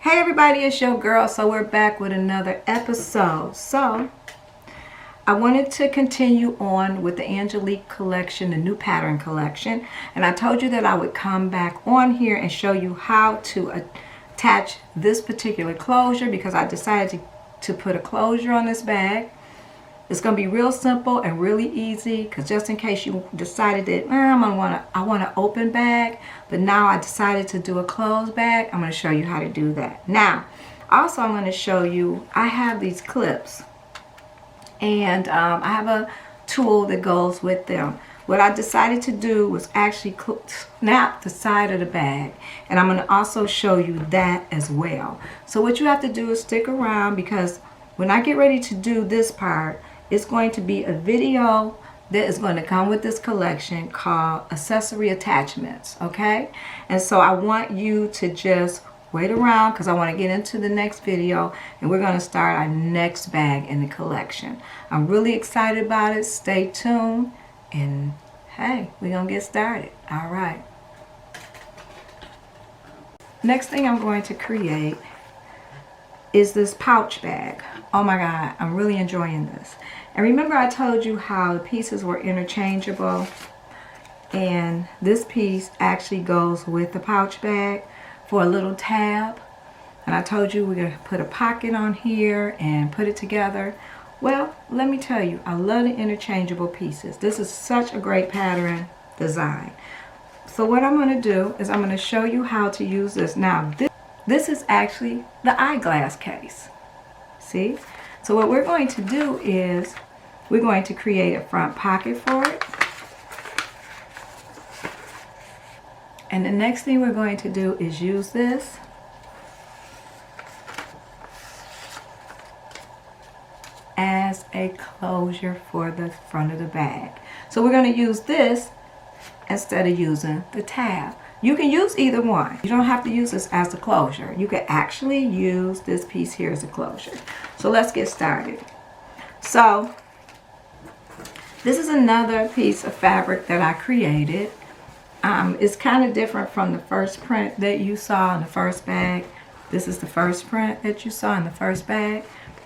Hey everybody, it's your girl. So we're back with another episode. So I wanted to continue on with the Angelique collection, the new pattern collection. And I told you that I would come back on here and show you how to attach this particular closure, because I decided to put a closure on this bag. It's going to be real simple and really easy, because just in case you decided that I want an open bag, but now I decided to do a closed bag, I'm going to show you how to do that. Now, also I'm going to show you, I have these clips, and I have a tool that goes with them. What I decided to do was actually snap the side of the bag, and I'm going to also show you that as well. So what you have to do is stick around, because when I get ready to do this part, it's going to be a video that is going to come with this collection called Accessory Attachments, okay? And so I want you to just wait around, because I want to get into the next video and we're going to start our next bag in the collection. I'm really excited about it. Stay tuned, and hey, we're going to get started. All right. Next thing I'm going to create is this pouch bag. Oh my God, I'm really enjoying this. And remember I told you how the pieces were interchangeable, and this piece actually goes with the pouch bag for a little tab. And I told you we're gonna put a pocket on here and put it together. Well, let me tell you, I love the interchangeable pieces. This is such a great pattern design. So what I'm gonna do is I'm gonna show you how to use this. Now, this is actually the eyeglass case. See? So what we're going to do is we're going to create a front pocket for it. And the next thing we're going to do is use this as a closure for the front of the bag. So we're going to use this instead of using the tab. You can use either one. You don't have to use this as a closure. You can actually use this piece here as a closure. So let's get started. So this is another piece of fabric that I created. It's kind of different from the first print that you saw in the first bag. This is the first print that you saw in the first bag.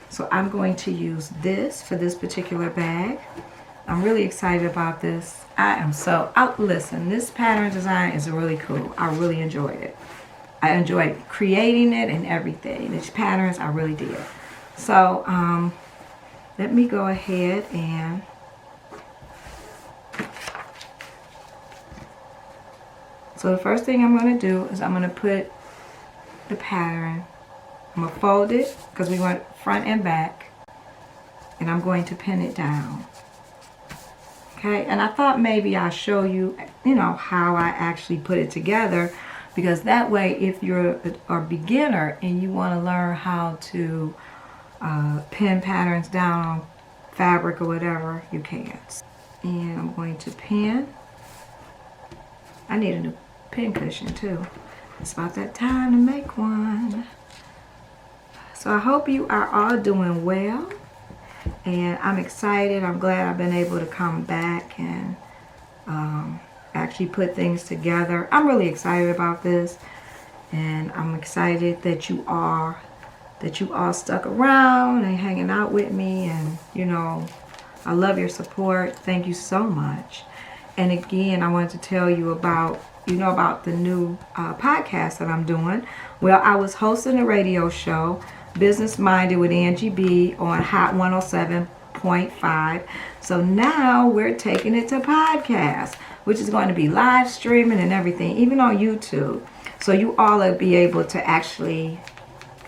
So I'm going to use this for this particular bag. I'm really excited about this. Listen, this pattern design is really cool. I really enjoyed it. I enjoyed creating it and everything. These patterns, I really did. So let me go ahead and so the first thing I'm going to do is I'm going to put the pattern, I'm going to fold it because we want front and back, and I'm going to pin it down. Okay, and I thought maybe I'll show you, how I actually put it together, because that way if you're a beginner and you want to learn how to pin patterns down on fabric or whatever, you can. And I'm going to pin. I need a new pin cushion too. It's about that time to make one. So I hope you are all doing well. And I'm excited. I'm glad I've been able to come back and actually put things together. I'm really excited about this, and I'm excited that you all stuck around and hanging out with me. And I love your support. Thank you so much. And again, I wanted to tell you about the new podcast that I'm doing. Well, I was hosting a radio show, Business Minded with Angie B, on Hot 107.5. So now we're taking it to podcast, which is going to be live streaming and everything, even on YouTube. So you all will be able to actually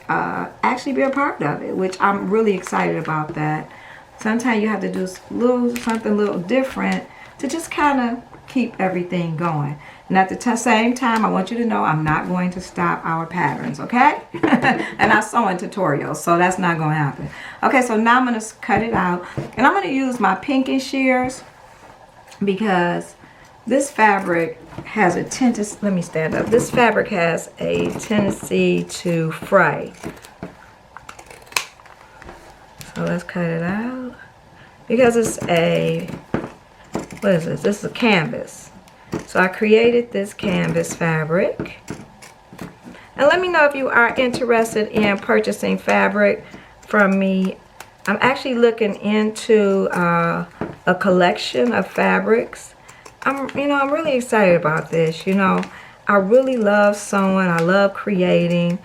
be a part of it, which I'm really excited about that. Sometimes you have to do something a little different to just kind of keep everything going. And at the same time, I want you to know I'm not going to stop our patterns, okay? And our sewing tutorials, so that's not going to happen. Okay, so now I'm going to cut it out. And I'm going to use my pinking shears, because this fabric has a tendency, let me stand up. This fabric has a tendency to fray. So let's cut it out. Because it's what is this? This is a canvas. So I created this canvas fabric. And let me know if you are interested in purchasing fabric from me. I'm actually looking into a collection of fabrics. I'm really excited about this. I really love sewing. I love creating.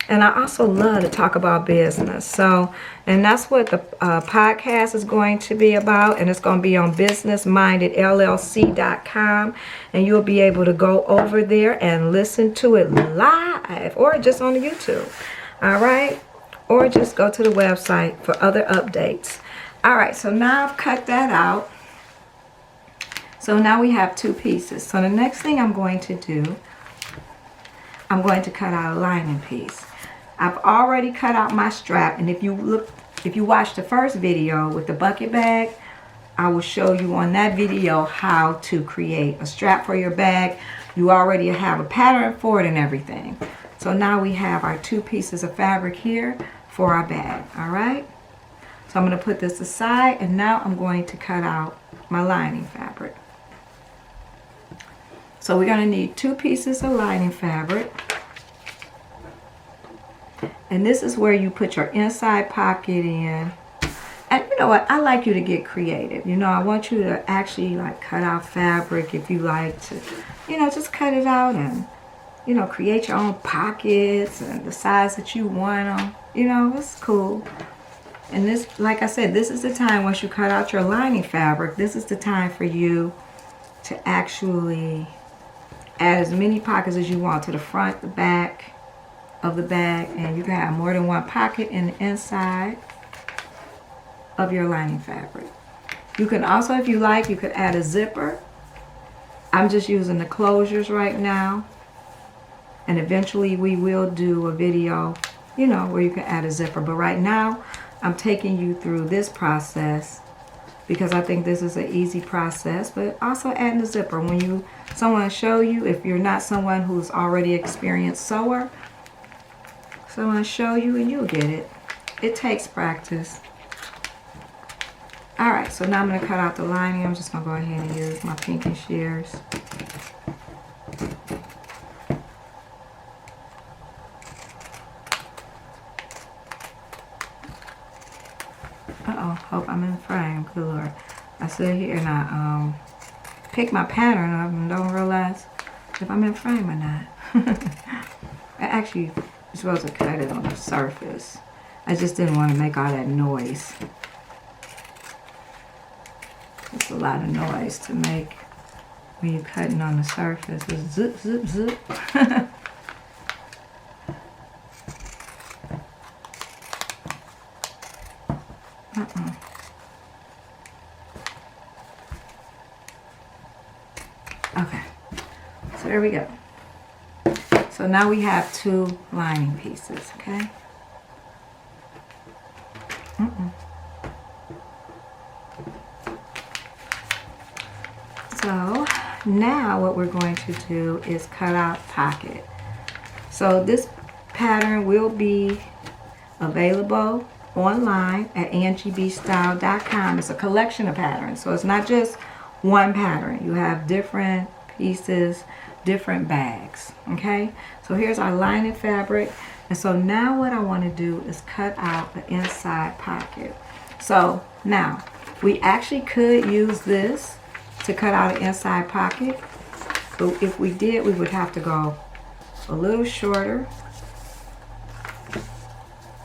And I also love to talk about business. So, and that's what the podcast is going to be about. And it's going to be on businessmindedllc.com. And you'll be able to go over there and listen to it live or just on YouTube. All right? Or just go to the website for other updates. All right, so now I've cut that out. So now we have 2 pieces. So the next thing I'm going to do, I'm going to cut out a lining piece. I've already cut out my strap, and if you watch the first video with the bucket bag, I will show you on that video how to create a strap for your bag. You already have a pattern for it and everything. So now we have our 2 pieces of fabric here for our bag. All right, so I'm going to put this aside, and now I'm going to cut out my lining fabric. So we're going to need 2 pieces of lining fabric. And this is where you put your inside pocket in. And you know what? I like you to get creative. I want you to actually like cut out fabric if you like to, just cut it out and, create your own pockets and the size that you want them. It's cool. And this, like I said, this is the time once you cut out your lining fabric, this is the time for you to actually add as many pockets as you want to the front, the back of the bag, and you can have more than 1 pocket in the inside of your lining fabric. You can also, if you like, you could add a zipper. I'm just using the closures right now, and eventually we will do a video, where you can add a zipper. But right now, I'm taking you through this process because I think this is an easy process, but also adding a zipper. When someone show you, if you're not someone who's already experienced sewer, someone show you and you'll get it. It takes practice. All right, so now I'm going to cut out the lining. I'm just going to go ahead and use my pinky shears. Uh-oh, hope I'm in frame. Good Lord. I sit here and I pick my pattern up and don't realize if I'm in frame or not. I actually supposed to cut it on the surface. I just didn't want to make all that noise. It's a lot of noise to make when you're cutting on the surface. It's zip, zip, zip. Okay, so there we go. So now we have 2 lining pieces, okay? So now what we're going to do is cut out pocket. So this pattern will be available online at angiebstyle.com. It's a collection of patterns, so it's not just one pattern. You have different pieces, different bags, okay? So here's our lining fabric, and so now what I want to do is cut out the inside pocket. So now we actually could use this to cut out an inside pocket, but if we did, we would have to go a little shorter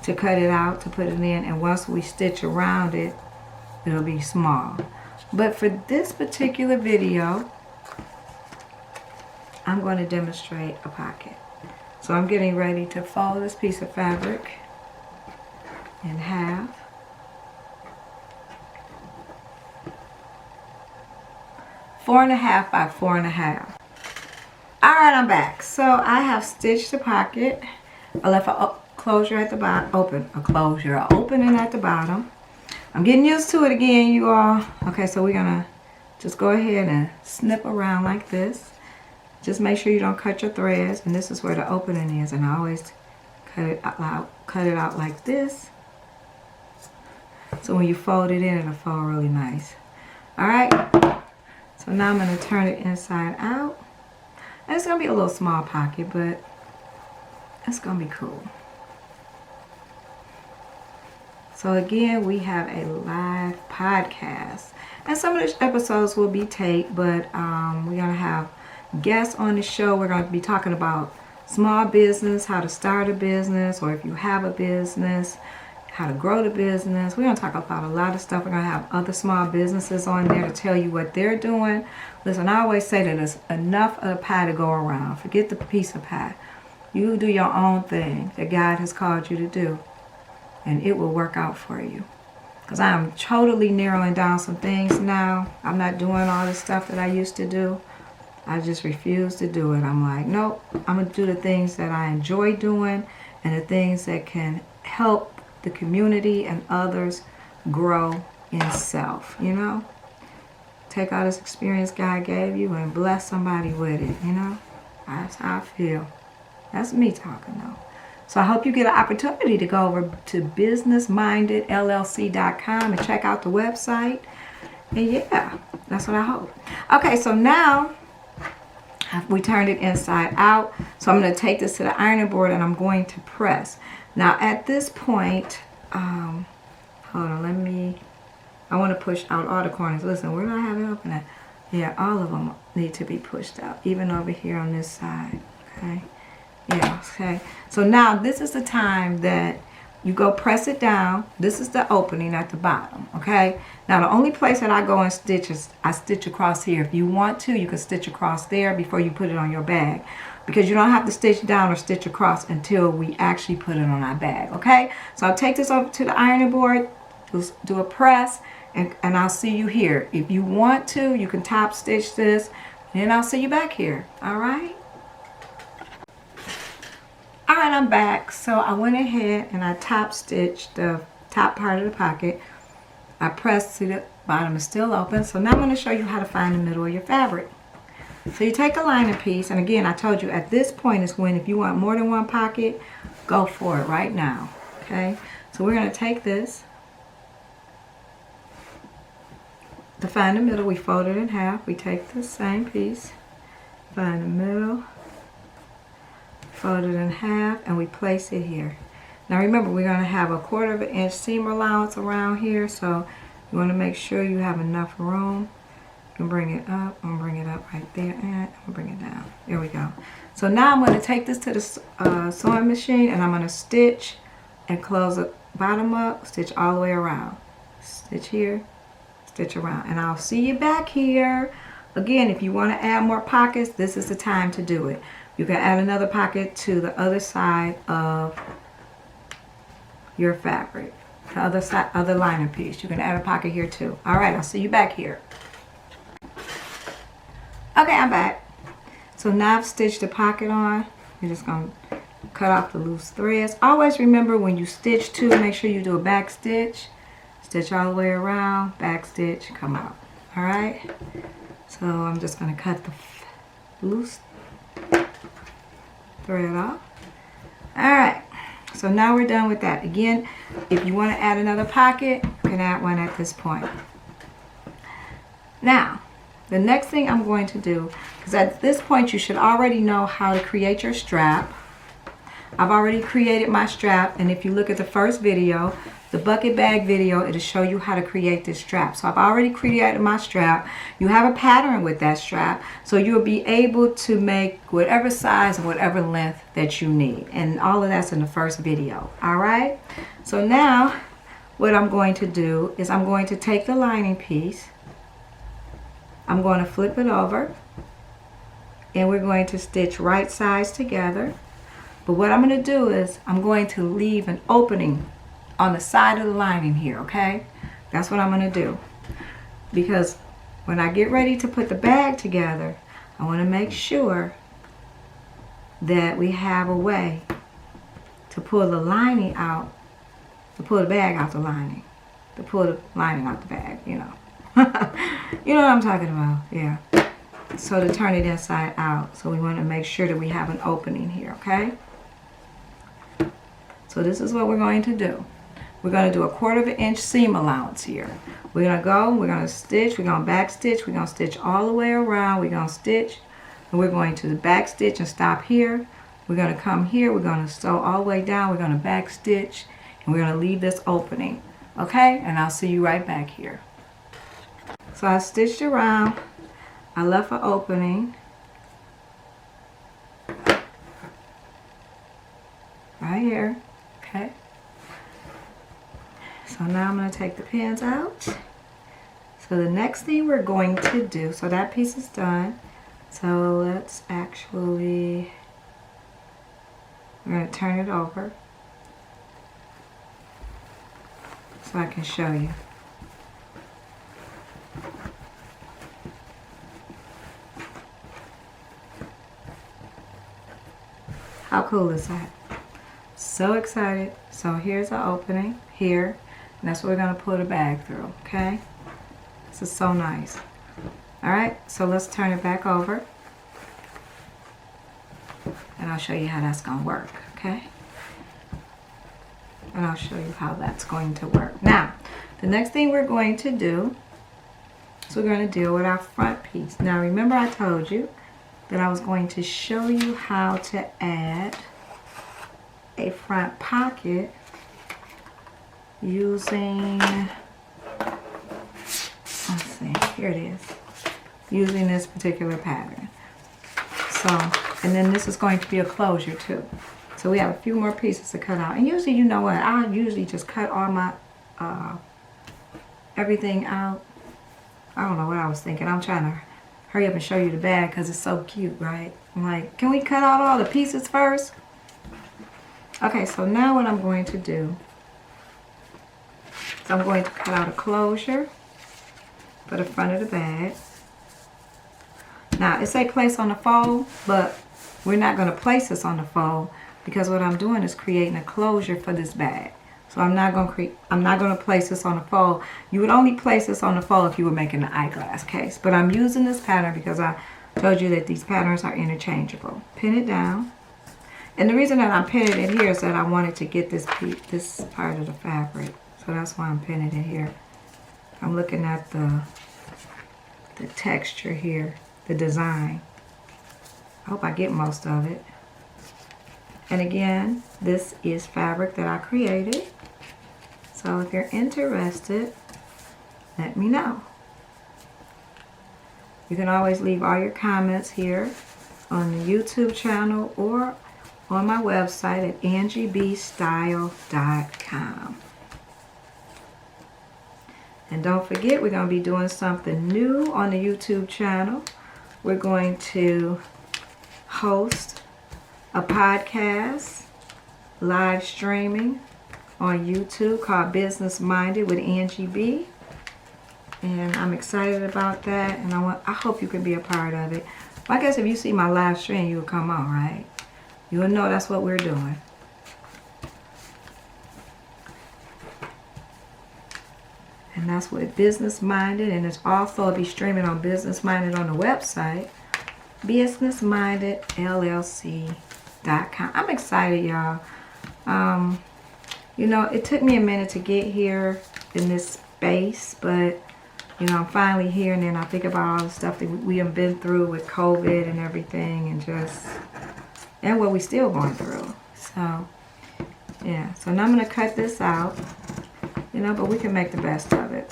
to cut it out, to put it in, and once we stitch around it, it'll be small. But for this particular video, I'm going to demonstrate a pocket. So I'm getting ready to fold this piece of fabric in half. Four and a half by 4.5. Alright, I'm back. So I have stitched the pocket. I left a closure at the bottom, opening at the bottom. I'm getting used to it again, you all. Okay, so we're gonna just go ahead and snip around like this. Just make sure you don't cut your threads, and this is where the opening is, and I always cut it out like this. So when you fold it in, it'll fold really nice. Alright, so now I'm gonna turn it inside out. And it's gonna be a little small pocket, but It's gonna be cool. So again, we have a live podcast, and some of these episodes will be taped, but we're gonna have guests on the show. We're gonna be talking about small business, how to start a business, or if you have a business, how to grow the business. We're going to talk about a lot of stuff. We're going to have other small businesses on there to tell you what they're doing. Listen, I always say that there's enough of the pie to go around. Forget the piece of pie. You do your own thing that God has called you to do, and it will work out for you. Because I'm totally narrowing down some things now. I'm not doing all the stuff that I used to do. I just refuse to do it. I'm like, nope, I'm going to do the things that I enjoy doing and the things that can help the community and others grow in self, you know? Take all this experience God gave you and bless somebody with it, you know? That's how I feel. That's me talking though. So I hope you get an opportunity to go over to businessmindedllc.com and check out the website. And yeah, that's what I hope. Okay, so now we turned it inside out. So I'm going to take this to the ironing board and I'm going to press. Now at this point, hold on, I want to push out all the corners. Listen, where do I have it open at? Yeah, all of them need to be pushed out, even over here on this side, okay? Yeah, okay. So now this is the time that you go press it down. This is the opening at the bottom, okay? Now the only place that I go and stitch is I stitch across here. If you want to, you can stitch across there before you put it on your bag, because you don't have to stitch down or stitch across until we actually put it on our bag, okay? So I'll take this over to the ironing board, do a press, and I'll see you here. If you want to, you can top stitch this, and I'll see you back here, all right? All right, I'm back. So I went ahead and I top stitched the top part of the pocket. I pressed to the bottom, is still open. So now I'm going to show you how to find the middle of your fabric. So you take a lining piece, and again, I told you at this point is when, if you want more than one pocket, go for it right now, okay? So we're going to take this. To find the middle, we fold it in half. We take the same piece, find the middle, fold it in half, and we place it here. Now remember, we're going to have a 1/4 inch seam allowance around here, so you want to make sure you have enough room. You can bring it up. I'm going to bring it up right there, and I'm going to bring it down. There we go. So now I'm going to take this to the sewing machine, and I'm going to stitch and close the bottom up, stitch all the way around. Stitch here, stitch around, and I'll see you back here. Again, if you want to add more pockets, this is the time to do it. You can add another pocket to the other side of your fabric, the other side, other lining piece. You can add a pocket here too. All right, I'll see you back here. Okay, I'm back. So now I've stitched the pocket on. You're just going to cut off the loose threads. Always remember, when you stitch two, make sure you do a back stitch. Stitch all the way around, back stitch, come out. All right? So I'm just going to cut the loose thread off. All right. So now we're done with that. Again, if you want to add another pocket, you can add one at this point. Now, the next thing I'm going to do, because at this point you should already know how to create your strap. I've already created my strap, and if you look at the first video, the bucket bag video, it'll show you how to create this strap. So I've already created my strap. You have a pattern with that strap, so you'll be able to make whatever size and whatever length that you need. And all of that's in the first video. All right? So now what I'm going to do is I'm going to take the lining piece, I'm going to flip it over, and we're going to stitch right sides together. But what I'm going to do is I'm going to leave an opening on the side of the lining here, okay? That's what I'm going to do. Because when I get ready to put the bag together, I want to make sure that we have a way to pull the lining out, to pull the bag out the lining, to pull the lining out the bag, you know. You know what I'm talking about, yeah. So to turn it inside out. So we want to make sure that we have an opening here, okay? So this is what we're going to do. We're going to do a 1/4 inch seam allowance here. We're going to go, we're going to stitch, we're going to back stitch, we're going to stitch all the way around, we're going to stitch, and we're going to back stitch and stop here, We're going to come here, we're going to sew all the way down, we're going to back stitch, and we're going to leave this opening. Okay, and I'll see you right back here. So I stitched around, I left an opening right here. Okay, so now I'm going to take the pins out. So the next thing we're going to do, so that piece is done. So let's actually, we're going to turn it over so I can show you. How cool is that? So excited. So here's our opening here, and that's what we're going to pull the bag through, okay? This is so nice. All right, so let's turn it back over, and I'll show you how that's going to work, okay? And I'll show you how that's going to work. Now, the next thing we're going to do is we're going to deal with our front piece. Now, remember I told you that I was going to show you how to add a front pocket using, let's see, here it is, using this particular pattern. So, and then this is going to be a closure too. So we have a few more pieces to cut out. And usually, you know what, I usually just cut all my, everything out. I don't know what I was thinking. I'm trying to hurry up and show you the bag because it's so cute, right? I'm like, can we cut out all the pieces first? Okay, so now what I'm going to do is I'm going to cut out a closure for the front of the bag. Now, it say place on the fold, but we're not going to place this on the fold because what I'm doing is creating a closure for this bag. So I'm not going to place this on the fold. You would only place this on the fold if you were making an eyeglass case. But I'm using this pattern because I told you that these patterns are interchangeable. Pin it down. And the reason that I'm pinning it here is that I wanted to get this part of the fabric. So that's why I'm pinning it here. I'm looking at the texture here, the design. I hope I get most of it. And again, this is fabric that I created. So if you're interested, let me know. You can always leave all your comments here on the YouTube channel or on my website at angiebstyle.com. And don't forget, we're going to be doing something new on the YouTube channel. We're going to host a podcast live streaming on YouTube called Business Minded with Angie B. And I'm excited about that, and I hope you can be a part of it. Well, I guess if you see my live stream, you will come on, right? You will know that's what we're doing. And that's what Business Minded, and it's also be streaming on Business Minded on the website, businessmindedllc.com. I'm excited, y'all. You know, it took me a minute to get here in this space, but you know, I'm finally here, and then I think about all the stuff that we have been through with COVID and everything, and what we still going through. So, yeah. So now I'm going to cut this out, you know, but we can make the best of it.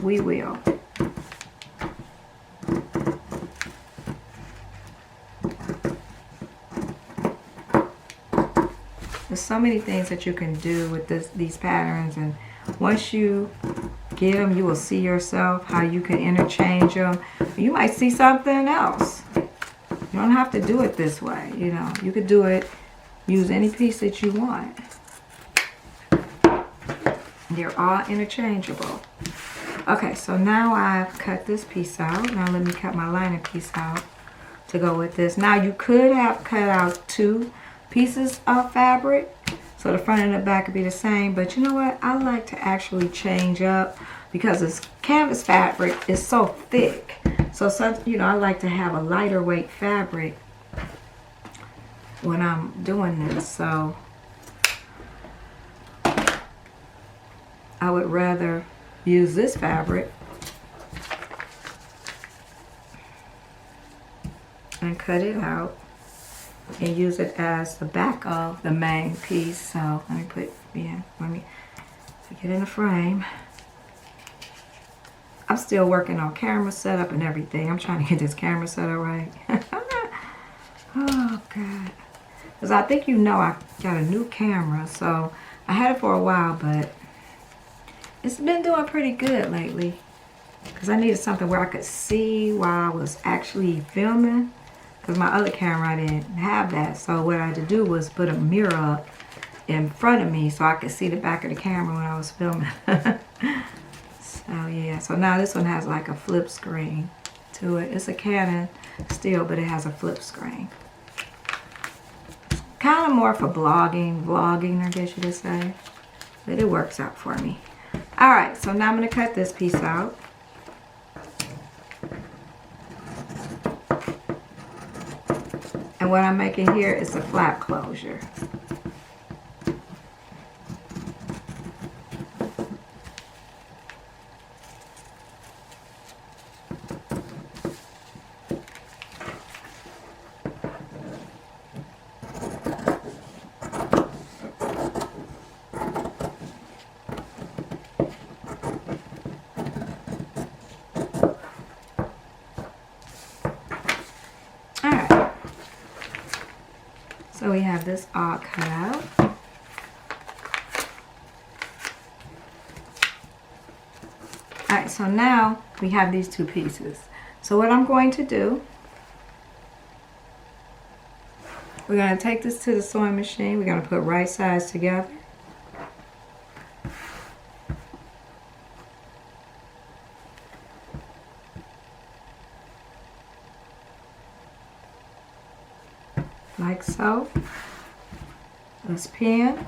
We will. There's so many things that you can do with these patterns, and once you get them, you will see yourself how you can interchange them. You might see something else. You don't have to do it this way, you know. You could do it, use any piece that you want. They're all interchangeable. Okay, so now I've cut this piece out. Now let me cut my lining piece out to go with this. Now you could have cut out 2 pieces of fabric, so the front and the back would be the same, but you know what, I like to actually change up because this canvas fabric is so thick. So you know, I like to have a lighter weight fabric when I'm doing this. So I would rather use this fabric and cut it out. and use it as the back of the main piece. So let me get in the frame. I'm still working on camera setup and everything. I'm trying to get this camera setup right. Oh God. Because I think I got a new camera, so I had it for a while, but it's been doing pretty good lately. Because I needed something where I could see while I was actually filming. Because my other camera, I didn't have that. So what I had to do was put a mirror up in front of me so I could see the back of the camera when I was filming. So yeah, so now this one has like a flip screen to it. It's a Canon still, but it has a flip screen. Kind of more for vlogging, I guess you could say. But it works out for me. Alright, so now I'm going to cut this piece out. And what I'm making here is a flap closure. So we have this all cut out. Alright, so now we have these two pieces. So what I'm going to do, we're going to take this to the sewing machine. We're going to put right sides together. Like so. This pin. I'm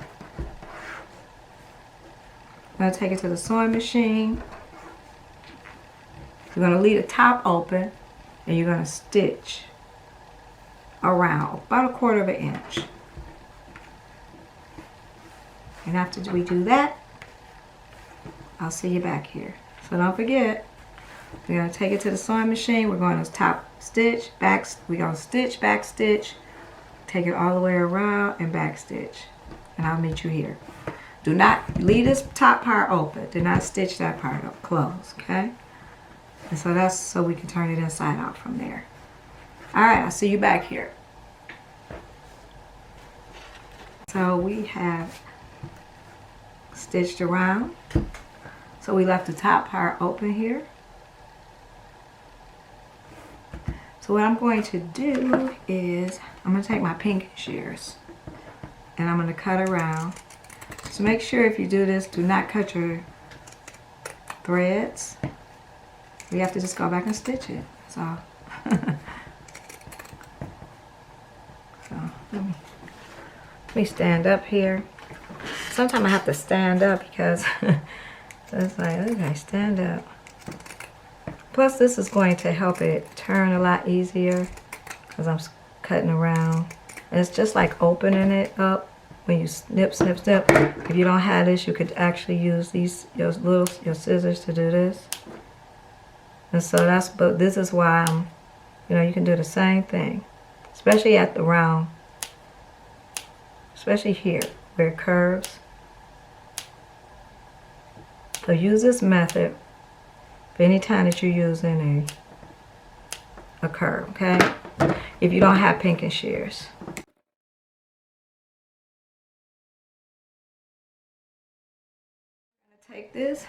going to take it to the sewing machine. You're going to leave the top open and you're going to stitch around about 1/4 of an inch. And after we do that, I'll see you back here. So don't forget, we're going to take it to the sewing machine. We're going to top stitch, back, we're going to stitch, back stitch, take it all the way around and back stitch. And I'll meet you here. Do not leave this top part open. Do not stitch that part up closed, okay? And so that's so we can turn it inside out from there. Alright, I'll see you back here. So we have stitched around. So we left the top part open here. So what I'm going to do is I'm going to take my pinking shears and I'm going to cut around. So make sure if you do this, do not cut your threads. You have to just go back and stitch it. So, let me stand up here. Sometimes I have to stand up because so it's like, okay, stand up. Plus this is going to help it turn a lot easier because I'm cutting around. And it's just like opening it up when you snip, snip, snip. If you don't have this, you could actually use your scissors to do this. And so but this is why you can do the same thing, especially at the round, especially here where it curves. So use this method for any time that you're using a curve, okay? If you don't have pinking shears. I'm gonna take this,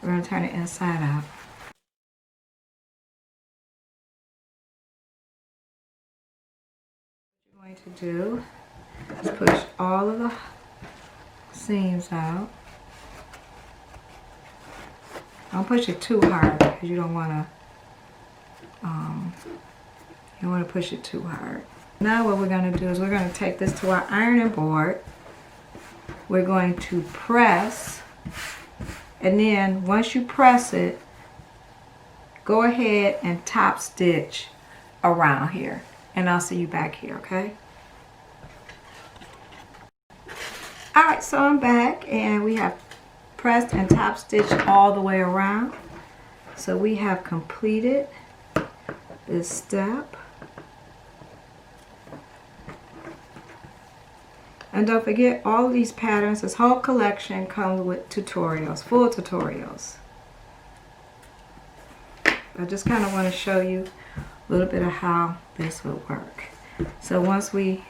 we're gonna turn it inside out. What you're going to do is push all of the seams out. Don't push it too hard because you don't want to push it too hard. Now what we're going to do is we're going to take this to our ironing board. We're going to press, and then once you press it, go ahead and top stitch around here. And I'll see you back here, okay? Alright, so I'm back and we have pressed and top stitched all the way around. So we have completed this step. And don't forget, all of these patterns, this whole collection comes with tutorials, full tutorials. I just kind of want to show you a little bit of how this would work. So once we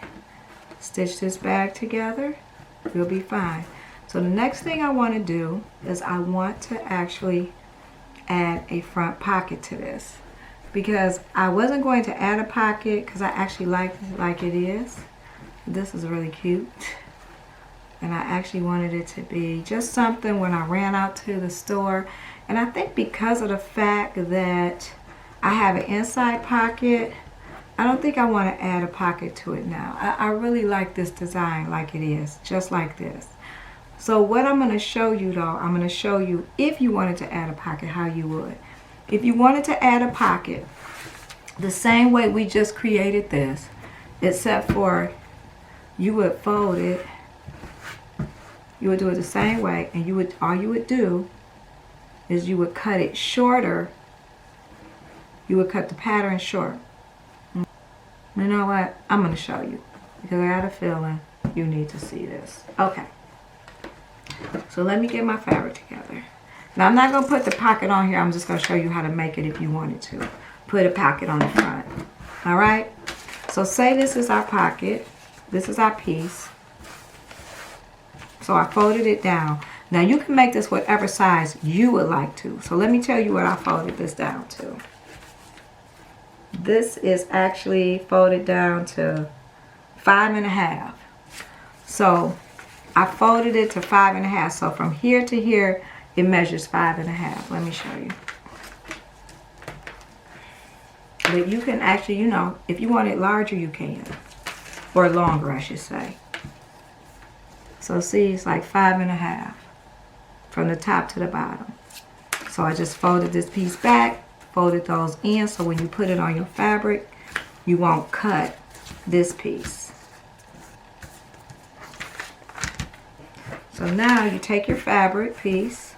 stitch this bag together, we'll be fine. So the next thing I want to do is I want to actually add a front pocket to this, because I wasn't going to add a pocket because I actually like it is. This is really cute, and I actually wanted it to be just something when I ran out to the store. And I think because of the fact that I have an inside pocket, I don't think I want to add a pocket to it now. I really like this design like it is, just like this. So what I'm going to show you though, I'm going to show you if you wanted to add a pocket, how you would. If you wanted to add a pocket, the same way we just created this, except for you would fold it, you would do it the same way, and you would, all you would do is you would cut it shorter. You would cut the pattern short. You know what? I'm going to show you because I got a feeling you need to see this. Okay. So let me get my fabric together. Now I'm not going to put the pocket on here. I'm just going to show you how to make it if you wanted to. Put a pocket on the front. Alright? So say this is our pocket. This is our piece. So I folded it down. Now you can make this whatever size you would like to. So let me tell you what I folded this down to. This is actually folded down to 5.5. So I folded it to 5.5. So from here to here, it measures 5.5. Let me show you. But you can actually, you know, if you want it larger, you can. Or longer, I should say. So see, it's like 5.5 from the top to the bottom. So I just folded this piece back, folded those in, so when you put it on your fabric, you won't cut this piece. So now you take your fabric piece,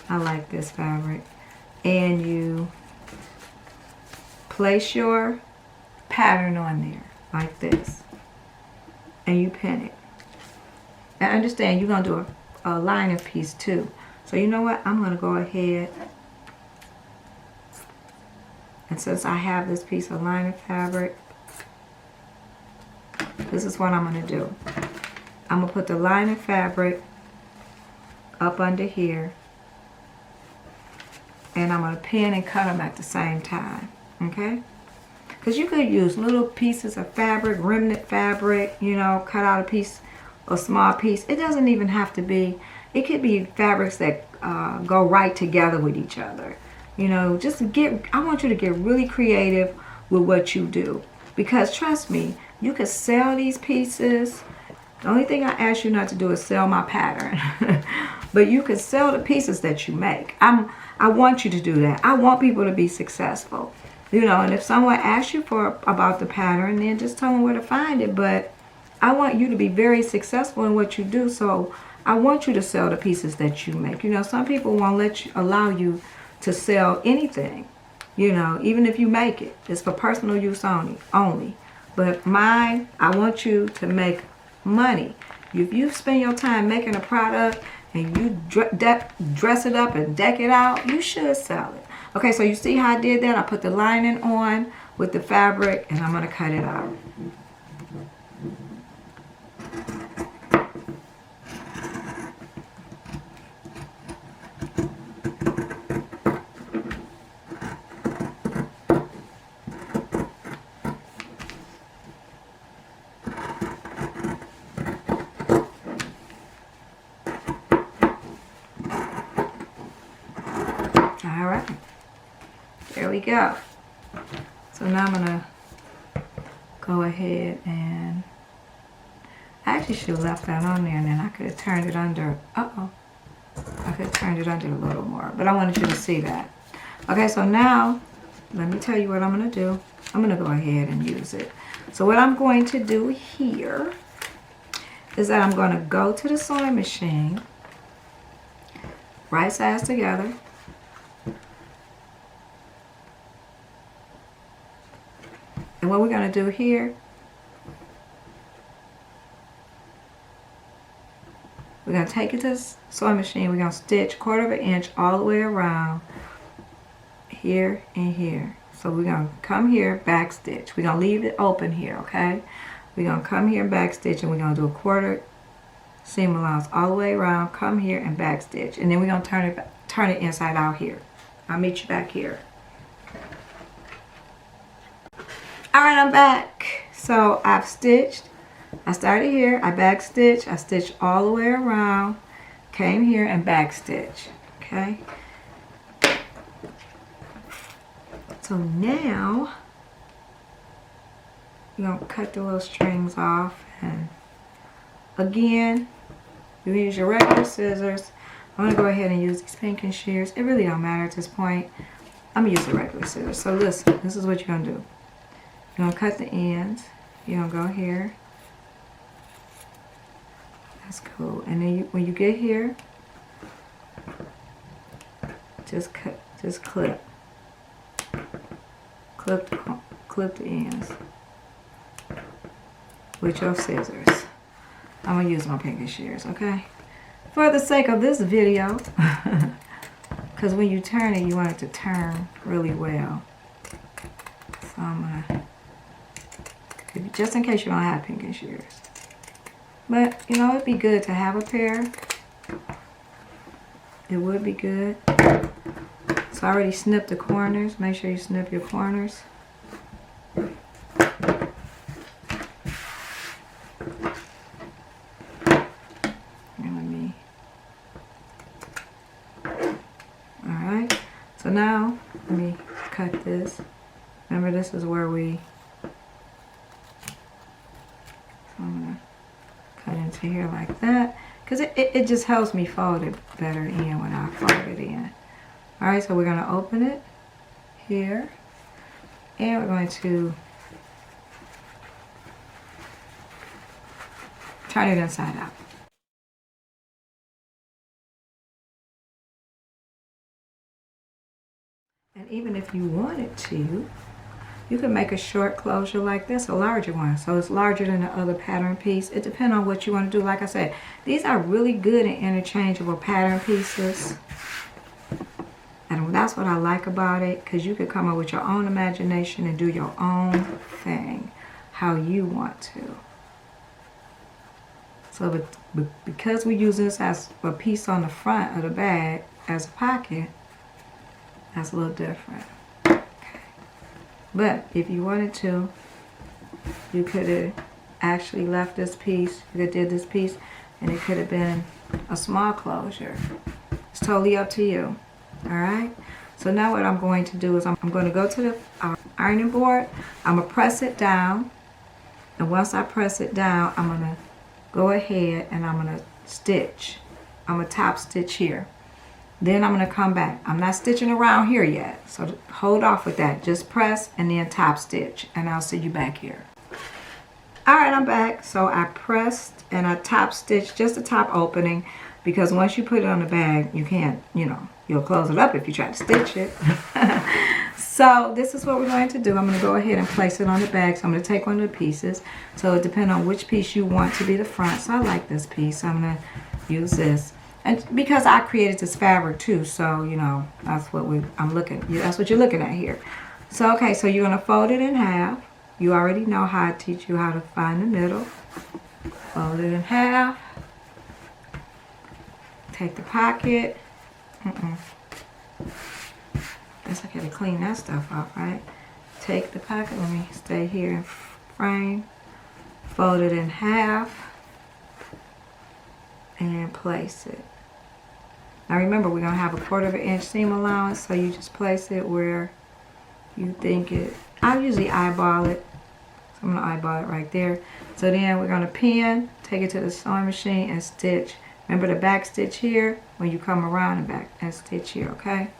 I like this fabric, and you place your pattern on there like this, and you pin it. And understand you're going to do a lining piece too. So you know what? I'm going to go ahead, and since I have this piece of lining fabric, this is what I'm going to do. I'm going to put the lining fabric up under here, and I'm going to pin and cut them at the same time. Okay? Because you could use little pieces of fabric, remnant fabric, you know, cut out a piece, a small piece. It doesn't even have to be, it could be fabrics that go right together with each other. You know, just I want you to get really creative with what you do. Because trust me, you could sell these pieces. The only thing I ask you not to do is sell my pattern. But you can sell the pieces that you make. I want you to do that. I want people to be successful. You know, and if someone asks you about the pattern, then just tell them where to find it. But I want you to be very successful in what you do. So I want you to sell the pieces that you make. You know, some people won't allow you to sell anything. You know, even if you make it. It's for personal use only. But mine, I want you to make money. If you spend your time making a product and you dress it up and deck it out, you should sell it. Okay, so you see how I did that? I put the lining on with the fabric, and I'm going to cut it out. All right. There we go. So now I'm going to go ahead and I actually should have left that on there, and then I could have turned it under. I could have turned it under a little more, but I wanted you to see that. Okay, so now let me tell you what I'm going to do. I'm going to go ahead and use it. So what I'm going to do here is that I'm going to go to the sewing machine, right sides together. And what we're going to do here We're going to take it to the sewing machine. We're going to stitch 1/4 inch all the way around here and here. So we're going to come here, back stitch. We're going to leave it open here, okay? We're going to come here and back stitch, and we're going to do a 1/4 seam allowance all the way around, come here and back stitch. And then we're going to turn it inside out here. I'll meet you back here. Alright, I'm back. So I've stitched. I started here, I back stitched, I stitched all the way around, came here and back stitch. Okay? So now you're going to cut the little strings off, and again, you use your regular scissors. I'm going to go ahead and use these pinking shears. It really don't matter at this point. I'm going to use the regular scissors. So listen, this is what you're going to do. You're going to cut the ends. You're going to go here. That's cool. And then when you get here, just clip. Clip the ends with your scissors. I'm going to use my pinky shears, okay? For the sake of this video, because when you turn it, you want it to turn really well. So I'm going to, just in case you don't have pinky shears. But, you know, it'd be good to have a pair. It would be good. So I already snipped the corners. Make sure you snip your corners. Alright. So now, let me cut this. Remember, this is where we... So I'm going to cut into here like that, because it just helps me fold it better in when I fold it in. Alright, so we're going to open it here, and we're going to turn it inside out. And even if you wanted to, you can make a short closure like this, a larger one. So it's larger than the other pattern piece. It depends on what you want to do. Like I said, these are really good and interchangeable pattern pieces. And that's what I like about it, because you can come up with your own imagination and do your own thing how you want to. So because we use this as a piece on the front of the bag as a pocket, that's a little different. But if you wanted to, you could have actually left this piece, you could have did this piece, and it could have been a small closure. It's totally up to you. Alright? So now what I'm going to do is I'm going to go to the ironing board. I'm going to press it down. And once I press it down, I'm going to go ahead and I'm going to stitch. I'm going to top stitch here. Then I'm going to come back. I'm not stitching around here yet, so hold off with that. Just press and then top stitch, and I'll see you back here. Alright, I'm back. So I pressed and I top stitched just the top opening, because once you put it on the bag, you can't, you know, you'll close it up if you try to stitch it. So this is what we're going to do. I'm going to go ahead and place it on the bag. So I'm going to take one of the pieces. So it depends on which piece you want to be the front. So I like this piece, so I'm going to use this. And because I created this fabric too, so you know, that's what that's what you're looking at here. So okay, so you're gonna fold it in half. You already know how I teach you how to find the middle. Fold it in half. Take the pocket. Guess I gotta clean that stuff off, right? Take the pocket. Let me stay here in frame. Fold it in half and place it. Now remember, we're going to have a 1/4 inch seam allowance, so you just place it where you think it. I usually eyeball it, so I'm going to eyeball it right there. So then we're going to pin, take it to the sewing machine and stitch. Remember the back stitch here, when you come around and back and stitch here, okay?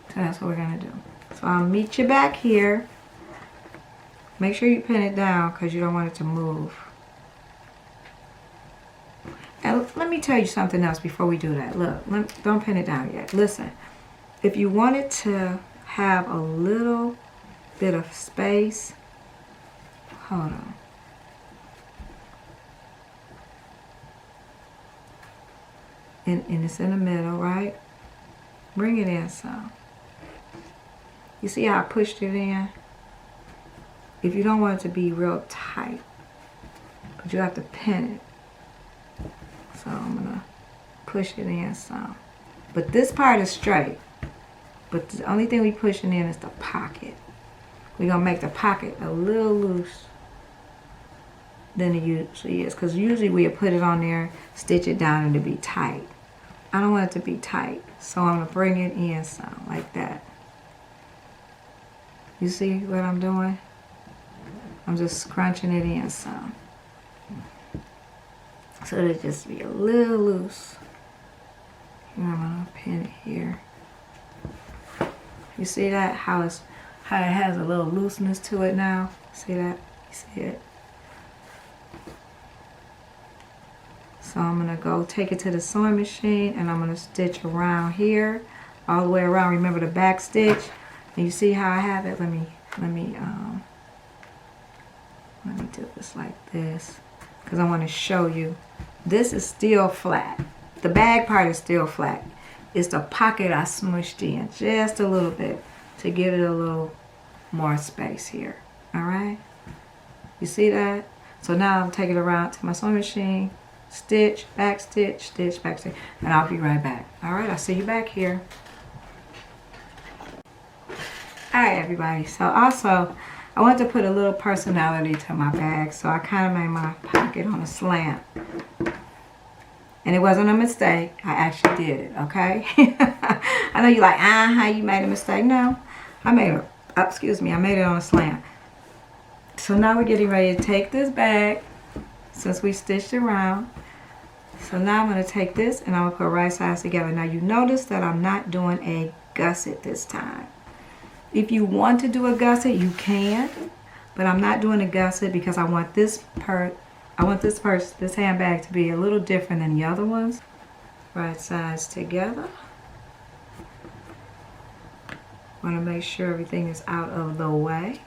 So that's what we're going to do. So I'll meet you back here. Make sure you pin it down because you don't want it to move. And let me tell you something else before we do that. Look, don't pin it down yet. Listen, if you wanted to have a little bit of space, hold on. and it's in the middle, right? Bring it in some. You see how I pushed it in? If you don't want it to be real tight, but you have to pin it. So I'm gonna push it in some. But this part is straight. But the only thing we pushing in is the pocket. We're gonna make the pocket a little loose than it usually is. Because usually we'll put it on there, stitch it down, and it'll be tight. I don't want it to be tight. So I'm gonna bring it in some, like that. You see what I'm doing? I'm just scrunching it in some. So it'll just be a little loose. And I'm gonna pin it here. You see that? How it has a little looseness to it now? See that? You see it? So I'm gonna go take it to the sewing machine and I'm gonna stitch around here, all the way around. Remember the back stitch? And you see how I have it? Let me do this like this, because I want to show you. This is still flat. The bag part is still flat. It's the pocket I smushed in just a little bit to give it a little more space here. All right? You see that? So now I'm taking it around to my sewing machine, stitch, back stitch, stitch, back stitch, and I'll be right back. All right, I'll see you back here. All right, everybody. So also, I want to put a little personality to my bag, so I kind of made my pocket on a slant. And it wasn't a mistake. I actually did it, okay? I know you're like, you made a mistake. No, I made it, I made it on a slant. So now we're getting ready to take this bag, since we stitched around. So now I'm going to take this and I'm going to put right sides together. Now you notice that I'm not doing a gusset this time. If you want to do a gusset, you can, but I'm not doing a gusset because I want this handbag to be a little different than the other ones. Right sides together. Want to make sure everything is out of the way.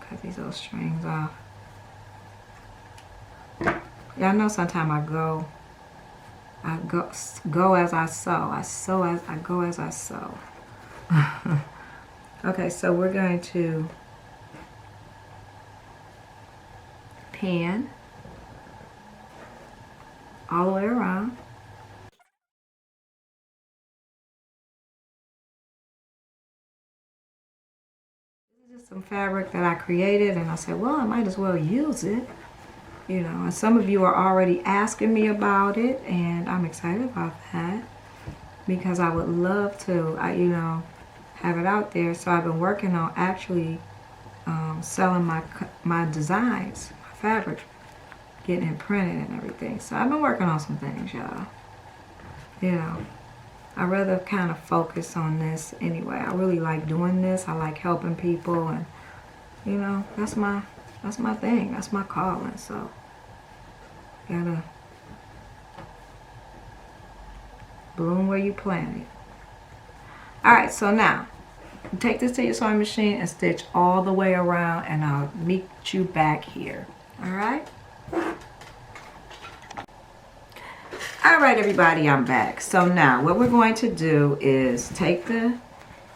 Cut these little strings off. Yeah, I know sometimes I go as I sew. I go as I sew. Okay, so we're going to pin all the way around. This is just some fabric that I created, and I said, well, I might as well use it. You know, and some of you are already asking me about it, and I'm excited about that because I would love to, have it out there. So I've been working on actually selling my designs, my fabric, getting it printed and everything. So I've been working on some things, y'all. You know, I'd rather kind of focus on this anyway. I really like doing this. I like helping people, and you know, that's my thing. That's my calling. So gotta bloom where you plant it. All right, so now take this to your sewing machine and stitch all the way around, and I'll meet you back here. All right? All right, everybody, I'm back. So now what we're going to do is take the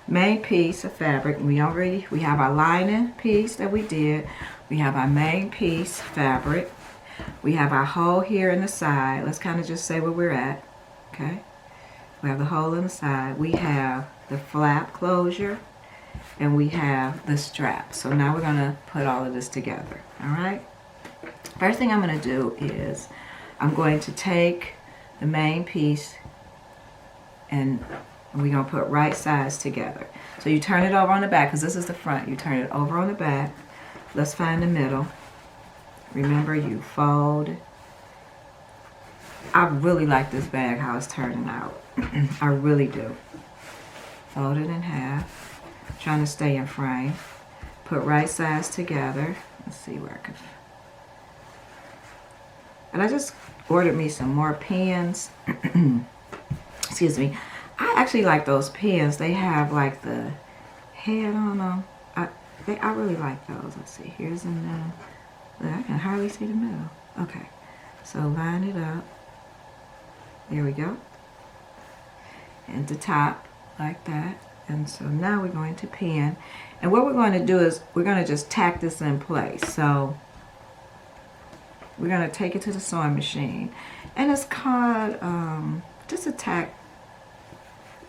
main piece of fabric. We have our lining piece that we did. We have our main piece fabric. We have our hole here in the side. Let's kind of just say where we're at. Okay? We have the hole in the side. We have the flap closure, and we have the strap. So now we're going to put all of this together. All right? First thing I'm going to do is I'm going to take the main piece and we're going to put right sides together. So you turn it over on the back, because this is the front. You turn it over on the back. Let's find the middle. Remember, you fold. I really like this bag, how it's turning out. I really do. Fold it in half. Trying to stay in frame. Put right sides together. Let's see where I can. And I just ordered me some more pins. Excuse me. I actually like those pins. They have like the head on them. I really like those. Let's see. Here's the middle. I can hardly see the middle. Okay. So line it up. There we go. And the top like that. And so now we're going to pin. And what we're going to do is we're going to just tack this in place. So we're going to take it to the sewing machine. And it's called just a tack.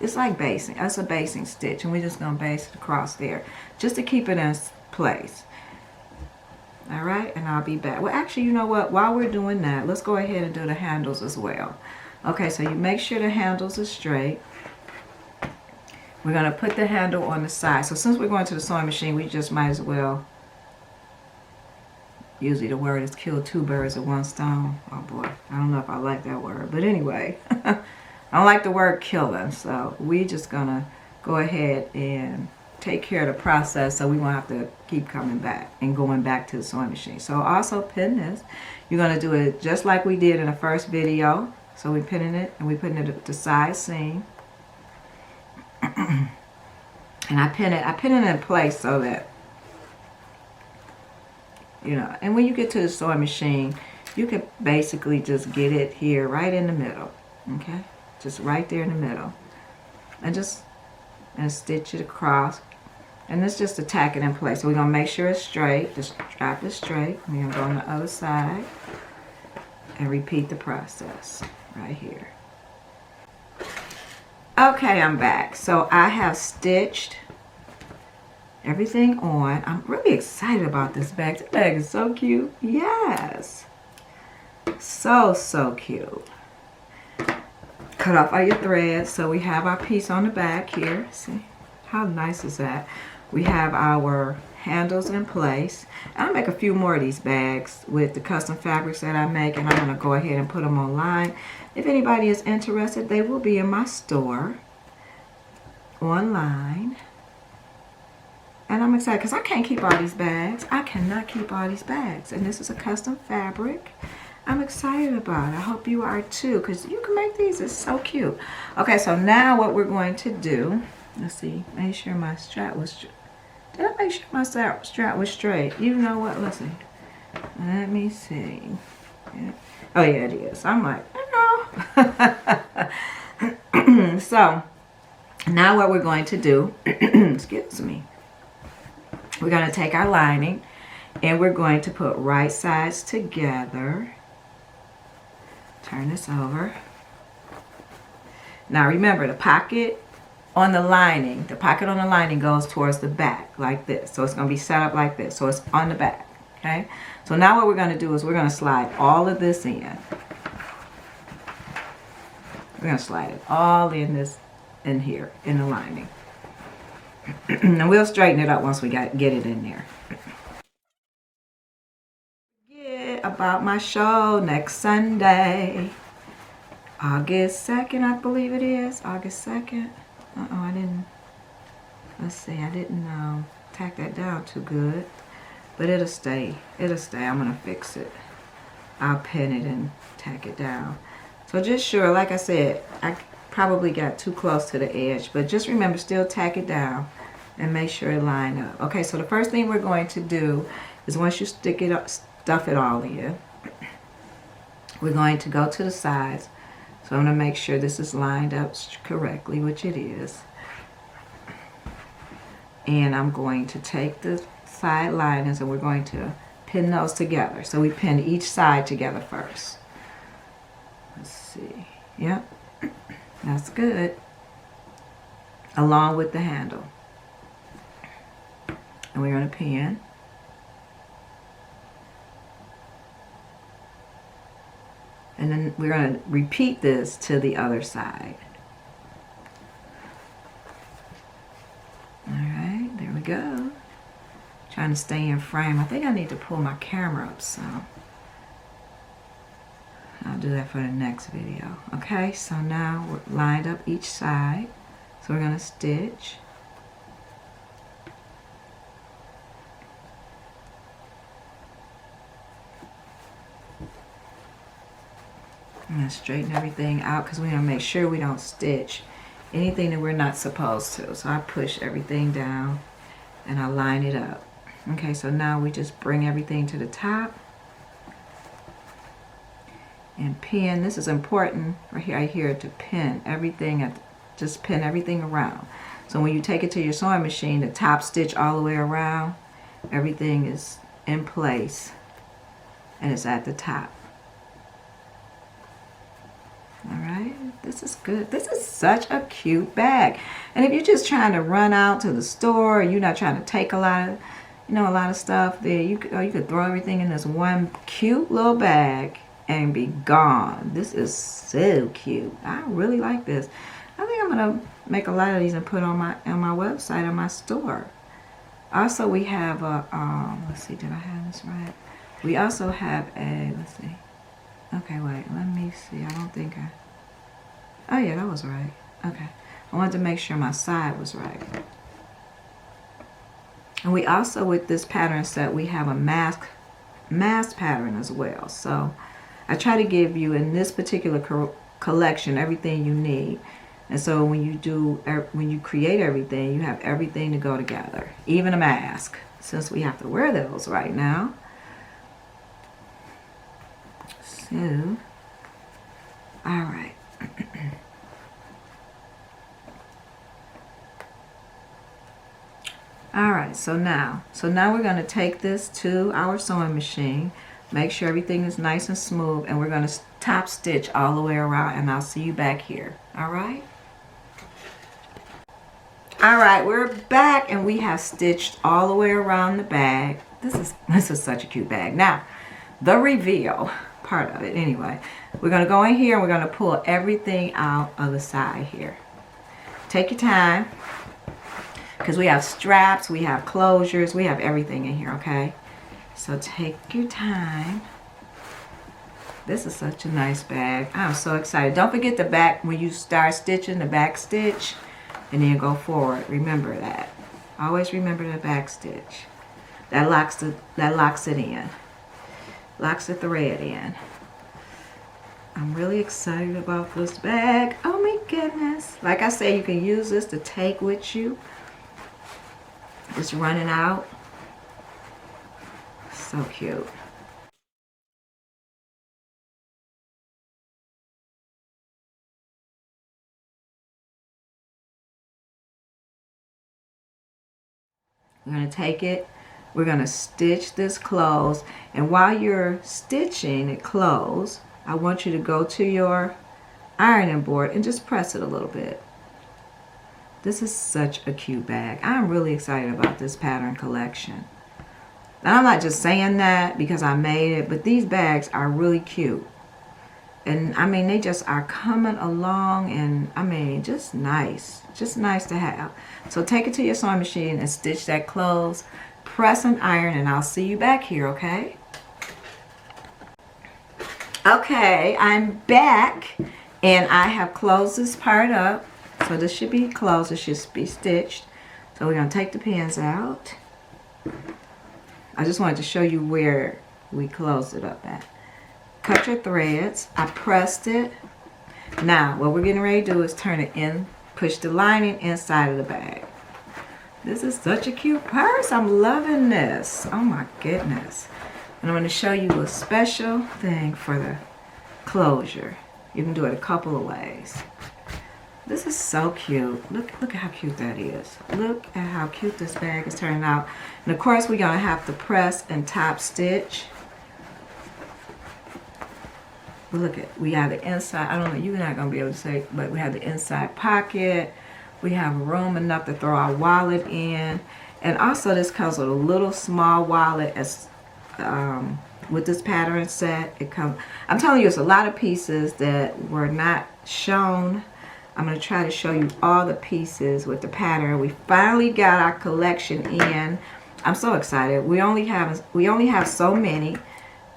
It's like basting. That's a basting stitch. And we're just going to base it across there just to keep it in place. All right, and I'll be back. Well, actually, you know what? While we're doing that, let's go ahead and do the handles as well. Okay, so you make sure the handles are straight. We're going to put the handle on the side. So since we're going to the sewing machine, we just might as well, usually the word is kill two birds with one stone. Oh boy, I don't know if I like that word. But anyway, I don't like the word killing. So we're just going to go ahead and take care of the process so we won't have to keep coming back and going back to the sewing machine. So also pin this. You're going to do it just like we did in the first video. So we're pinning it and we're putting it at the side seam. And I pin it in place so that, you know, and when you get to the sewing machine, you can basically just get it here right in the middle. Okay, just right there in the middle, and stitch it across. And this just to tack it in place. So we're gonna make sure it's straight. The strap is straight. We're gonna go on the other side and repeat the process right here. Okay, I'm back. So I have stitched everything on. I'm really excited about this bag. This bag is so cute. Yes. So cute. Cut off all your threads. So we have our piece on the back here. See, how nice is that? We have our handles in place. I'll make a few more of these bags with the custom fabrics that I make, and I'm going to go ahead and put them online. If anybody is interested, they will be in my store online. And I'm excited because I can't keep all these bags. I cannot keep all these bags. And this is a custom fabric. I'm excited about it. I hope you are too, because you can make these. It's so cute. Okay, so now what we're going to do, let's see, make sure my strap was straight. Did I make sure my strap was straight? You know what? Let's see. Let me see. Yeah. Oh, yeah, it is. I'm like, no. So, now what we're going to do, excuse me, we're going to take our lining and we're going to put right sides together. Turn this over. Now, remember, the pocket on the lining goes towards the back like this. So it's going to be set up like this. So it's on the back. Okay. So now what we're going to do is we're going to slide all of this in. We're going to slide it all in here in the lining. And we'll straighten it up once we get it in there. Forget about my show next Sunday. August 2nd, I believe it is. August 2nd. I didn't. Let's see. I didn't tack that down too good. But it'll stay. It'll stay. I'm going to fix it. I'll pin it and tack it down. So just sure, like I said, I probably got too close to the edge. But just remember, still tack it down and make sure it line up. Okay, so the first thing we're going to do is once you stick it up, stuff it all in, we're going to go to the sides. So I'm going to make sure this is lined up correctly, which it is. And I'm going to take the side linings and we're going to pin those together. So we pin each side together first. Let's see. Yep. That's good. Along with the handle. And we're going to pin. And then we're going to repeat this to the other side. All right, there we go. Trying to stay in frame. I think I need to pull my camera up, so I'll do that for the next video. Okay, so now we're lined up each side. So we're going to stitch. I'm going to straighten everything out because we want to make sure we don't stitch anything that we're not supposed to. So I push everything down and I line it up. Okay, so now we just bring everything to the top and pin. This is important right here to pin everything, just pin everything around. So when you take it to your sewing machine, the top stitch all the way around, everything is in place and it's at the top. All right, this is good. This is such a cute bag. And if you're just trying to run out to the store, you're not trying to take a lot of stuff there, you could throw everything in this one cute little bag and be gone. This is so cute. I really like this. I think I'm gonna make a lot of these and put on my website, on my store. Also, we have a let's see, did I have this right? We also have a, let's see. Okay, wait, let me see. I don't think oh yeah, that was right. Okay. I wanted to make sure my side was right. And we also, with this pattern set, we have a mask pattern as well. So I try to give you in this particular collection everything you need. And so when you create everything, you have everything to go together, even a mask, since we have to wear those right now. So, all right. All right, so now we're going to take this to our sewing machine, make sure everything is nice and smooth, and we're going to top stitch all the way around, and I'll see you back here. All right? All right, we're back, and we have stitched all the way around the bag. This is such a cute bag. Now, the reveal part of it, anyway. We're going to go in here, and we're going to pull everything out of the side here. Take your time, because we have straps, we have closures, we have everything in here, okay? So take your time. This is such a nice bag. I'm so excited. Don't forget the back, when you start stitching, the back stitch, and then go forward. Remember that. Always remember the back stitch. That locks it in. Locks the thread in. I'm really excited about this bag. Oh my goodness. Like I say, you can use this to take with you. Just running out. So cute. We're going to take it. We're going to stitch this close. And while you're stitching it close, I want you to go to your ironing board and just press it a little bit. This is such a cute bag. I'm really excited about this pattern collection. And I'm not just saying that because I made it, but these bags are really cute. And I mean, they just are coming along, and I mean, just nice to have. So take it to your sewing machine and stitch that close, press and iron, and I'll see you back here, okay? Okay, I'm back, and I have closed this part up. So this should be closed, it should be stitched. So we're going to take the pins out. I just wanted to show you where we closed it up at. Cut your threads. I pressed it. Now, what we're getting ready to do is turn it in, push the lining inside of the bag. This is such a cute purse. I'm loving this. Oh my goodness. And I'm going to show you a special thing for the closure. You can do it a couple of ways. This is so cute. Look at how cute that is. Look at how cute this bag is turning out. And of course, we're going to have to press and top stitch. But look at, we have the inside, I don't know, you're not going to be able to say, but we have the inside pocket. We have room enough to throw our wallet in. And also this comes with a little small wallet as with this pattern set. I'm telling you, it's a lot of pieces that were not shown. I'm going to try to show you all the pieces with the pattern. We finally got our collection in. I'm so excited. We only have so many,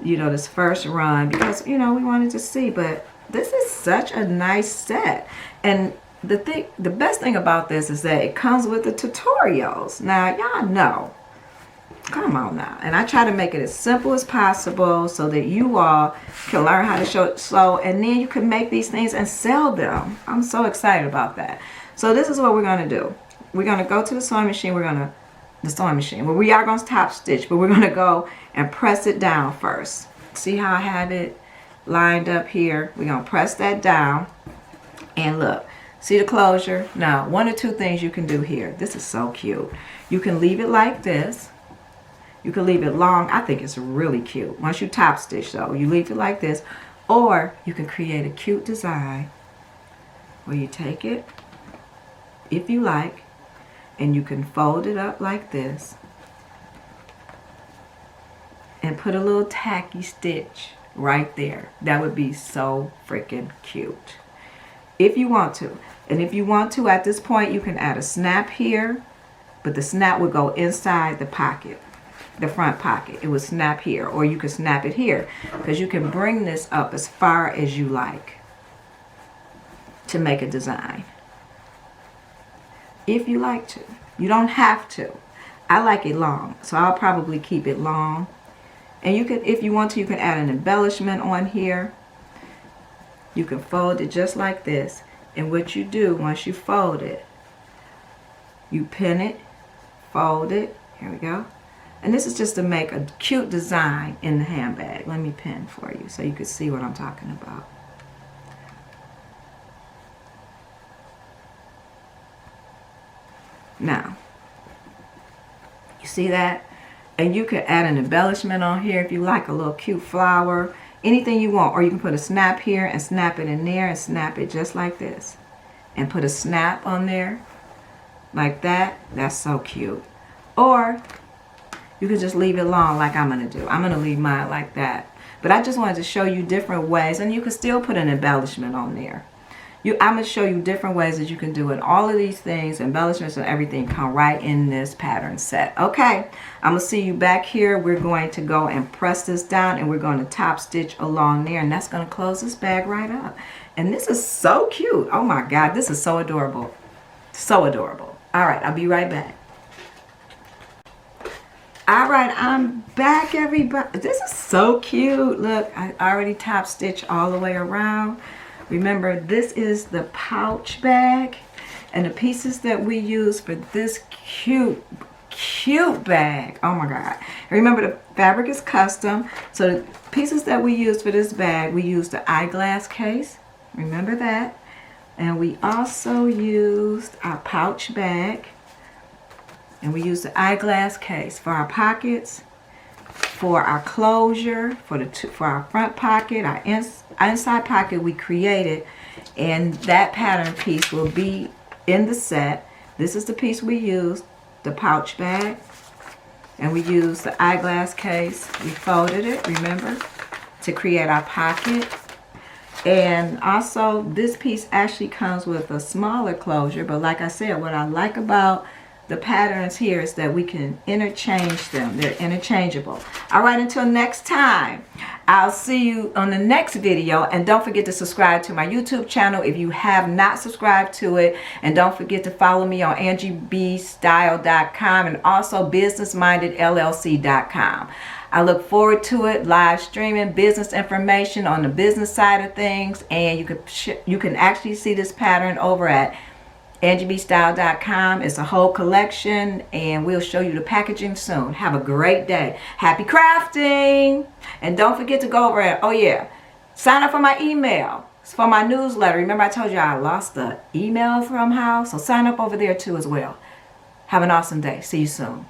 you know, this first run, because, you know, we wanted to see, but this is such a nice set. And the best thing about this is that it comes with the tutorials. Now, y'all know. Come on now. And I try to make it as simple as possible so that you all can learn how to sew, and then you can make these things and sell them. I'm so excited about that. So this is what we're going to do. We're going to go to the sewing machine. Well, we are going to top stitch, but we're going to go and press it down first. See how I have it lined up here. We're going to press that down. And look, see the closure? Now, one or two things you can do here. This is so cute. You can leave it like this. You can leave it long. I think it's really cute. Once you top stitch though, you leave it like this. Or you can create a cute design where you take it, if you like, and you can fold it up like this and put a little tacky stitch right there. That would be so freaking cute. If you want to. And if you want to, at this point, you can add a snap here, but the snap would go inside the pocket, the front pocket. It would snap here, or you could snap it here, because you can bring this up as far as you like to make a design. If you like to. You don't have to. I like it long, so I'll probably keep it long. And you can, if you want to, you can add an embellishment on here. You can fold it just like this. And what you do, once you fold it, you pin it, fold it. Here we go. And this is just to make a cute design in the handbag. Let me pin for you so you can see what I'm talking about. Now, you see that? And you can add an embellishment on here if you like, a little cute flower, anything you want. Or you can put a snap here and snap it in there and snap it just like this. And put a snap on there like that. That's so cute. Or you can just leave it long like I'm going to do. I'm going to leave mine like that. But I just wanted to show you different ways. And you can still put an embellishment on there. I'm going to show you different ways that you can do it. All of these things, embellishments and everything, come right in this pattern set. Okay, I'm going to see you back here. We're going to go and press this down, and we're going to top stitch along there. And that's going to close this bag right up. And this is so cute. Oh my God, this is so adorable. So adorable. All right, I'll be right back. All right, I'm back, everybody. This is so cute. Look, I already top stitched all the way around. Remember, this is the pouch bag, and the pieces that we use for this cute bag. Oh my God. Remember, the fabric is custom. So the pieces that we use for this bag, we use the eyeglass case. Remember that. And we also used our pouch bag. And we use the eyeglass case for our pockets, for our closure, for our front pocket, our inside pocket we created, and that pattern piece will be in the set. This is the piece we used, the pouch bag, and we used the eyeglass case. We folded it, remember, to create our pocket. And also this piece actually comes with a smaller closure, but like I said, what I like about the patterns here is that we can interchange them. They're interchangeable. All right, until next time, I'll see you on the next video. And don't forget to subscribe to my YouTube channel if you have not subscribed to it. And don't forget to follow me on angiebstyle.com and also businessmindedllc.com. I look forward to it, live streaming business information on the business side of things. And you can actually see this pattern over at angiebstyle.com. It's a whole collection, and we'll show you the packaging soon. Have a great day. Happy crafting. And don't forget to go over it. Oh yeah, sign up for my email. It's for my newsletter. Remember I told you I lost the email from house, so sign up over there too as well. Have an awesome day. See you soon.